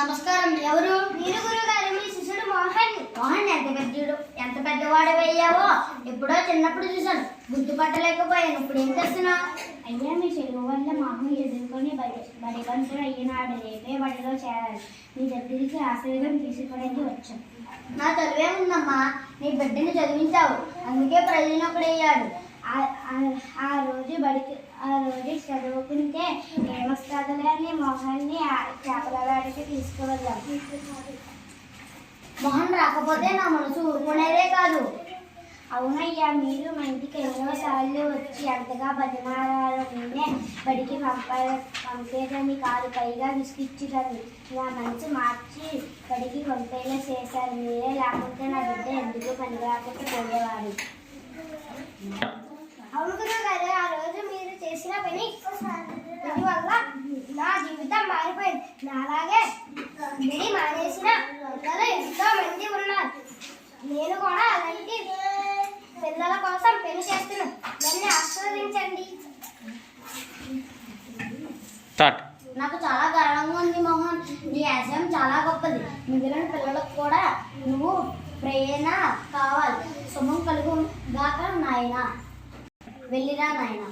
నమస్కారం. ఎవరు? నేను గురుగారు, మీ శిష్యుడు మోహన్. మోహన్ ఎంత పెద్దవాడు అయ్యావో ఎప్పుడో చిన్నప్పుడు చూశాను, గుర్తుపట్టలేకపోయాను. ఇప్పుడు ఏం చేస్తున్నావు? అయ్యా, మీ చదువు వల్ల మోహన్ ఎదుర్కొని బడిగంతుడు అయ్యినాడు. రేపే బడిలో చేరాలి. మీ దగ్గరికి ఆశీర్వాదం తీసుకోవడానికి వచ్చాం. నా చదువే ఉందమ్మా, నీ బిడ్డని చదివించావు, అందుకే ప్రయోజనకుడయ్యాడు. ఆ రోజు చదువుకుంటే ఏమొస్తుందిలే అని మోహన్ని చేపల వేటకి తీసుకువెళ్ళాం. మోహన్ రాకపోతే నా మనసు ఊరుకునేదే కాదు. అవునయ్యా, మీరు మా ఇంటికి ఎన్నోసార్లు వచ్చి అంతగా బతిమాలారు. నిన్నే బడికి పంపేదని కాదు, పైగా విసిగిచ్చుదని నా మనసు మార్చి బడికి పంపేలా చేశారు. మీరే లేకుంటే నా బిడ్డ ఎందుకు పని రాకుండా పోయేవాడు. అవును గురువుగారు, ఆ రోజు మీరు చేసిన పని వల్ల నా జీవితం మారిపోయింది. నాలాగే బడి మానేసిన పిల్లలు ఎంతో మంది ఉన్నారు. నేను కూడా అలాంటి పిల్లల కోసం పెళ్లి చేస్తున్నాను. నన్ను ఆశీర్వదించండి. నాకు చాలా గర్వంగా ఉంది మోహన్, నీ ఆశయం చాలా గొప్పది. మిగిలిన పిల్లలకు కూడా నువ్వు ప్రేరణ కావాలి. శుభం కలుగు గాక నాయన. వెళ్ళిరా నాయన.